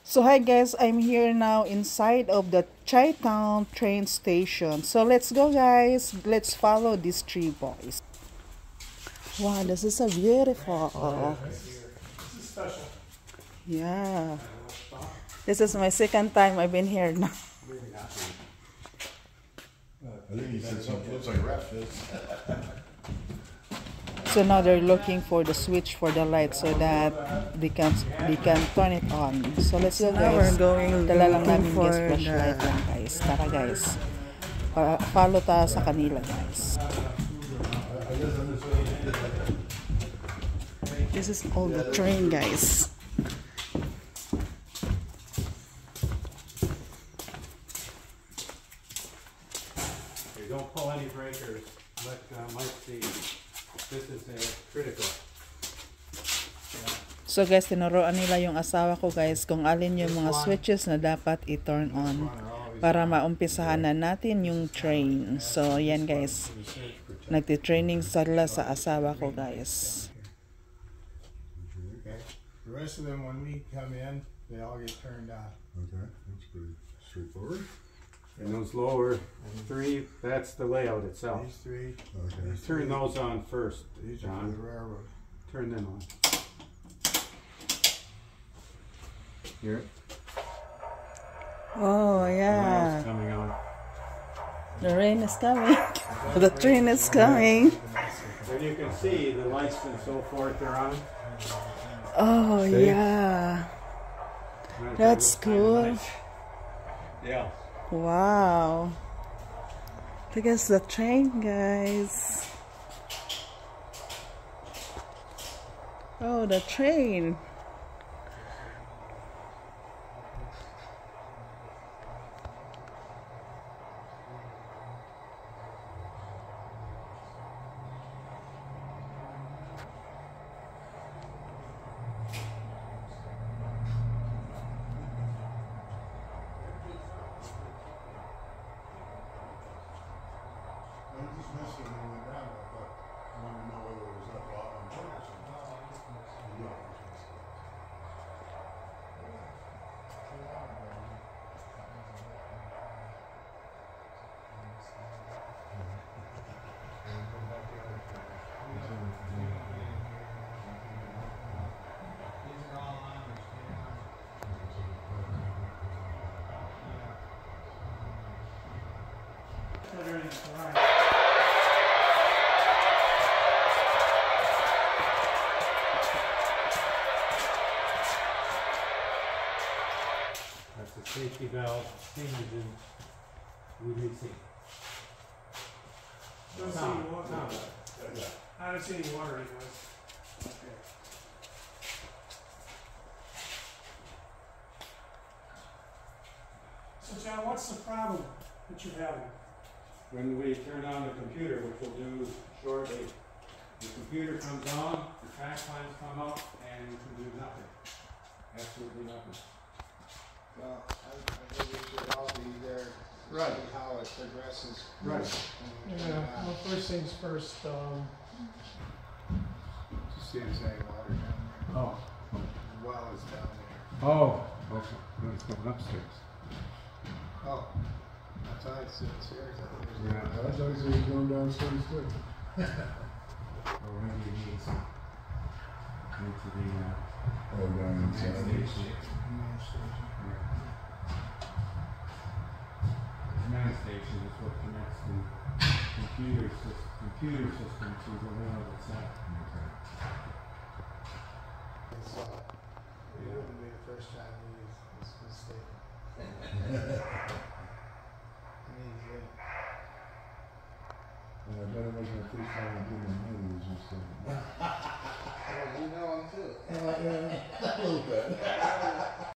So hi guys, I'm here now inside of the Chi-Town train station. So let's go guys, let's follow these three boys. Wow, this is a beautiful. This is special. Yeah. This is my second time I've been here now. I think he said something looks like rat fist. So now they're looking for the switch for the light so that they can turn it on. So let's go guys. We're going Dala lang namin for guys flashlight lang guys. Tara guys. Follow tayo sa kanila guys. This is all the train, guys. Okay, don't pull any breakers. Let Mike see. This is critical. So guys, tinuruan nila yung asawa ko guys kung alin yung mga switches na dapat i-turn on para maumpisahan na natin yung train. So yan guys, nagti-training sila sa asawa ko guys. Okay. The rest of them, when we come in, they all get turned on. Okay, that's pretty straightforward. And those lower three, that's the layout itself. These three. Turn Okay. Three. those on first, These are for John. the railroad. Turn them on. Here. Oh Rail's yeah, coming on. the rain is coming. The train is coming. Then you can see the lights and so forth are on. Oh See? yeah, that's cool. Yeah. Wow. Look at the train guys. Oh, the train. I was just messing when we went down. I thought, I wanted to know whether it was up on purpose or not. Yeah, I was gonna say. That's the safety valve, steam engine, releasing. Don't see any water. I don't see any water anyways. So John, what's the problem that you're having? When we turn on the computer, which we'll do shortly, the computer comes on, the track lines come up, and we can do nothing. Absolutely nothing. Well, I think we should all be there to Right. see how it progresses. Right. Yeah, well, first things first, Just see the same water down there. Oh. The well is down there. Oh. Okay. No, it's going upstairs. Oh, I thought it's upstairs. Yeah. I thought it was going downstairs too. Or maybe it needs into the Oh, down main station. The main station is what connects the computer system to the rail itself. It wouldn't be the first time we use this mistake. I bet it wasn't the first time I did my movies or something. Well, you know him too. A little bit.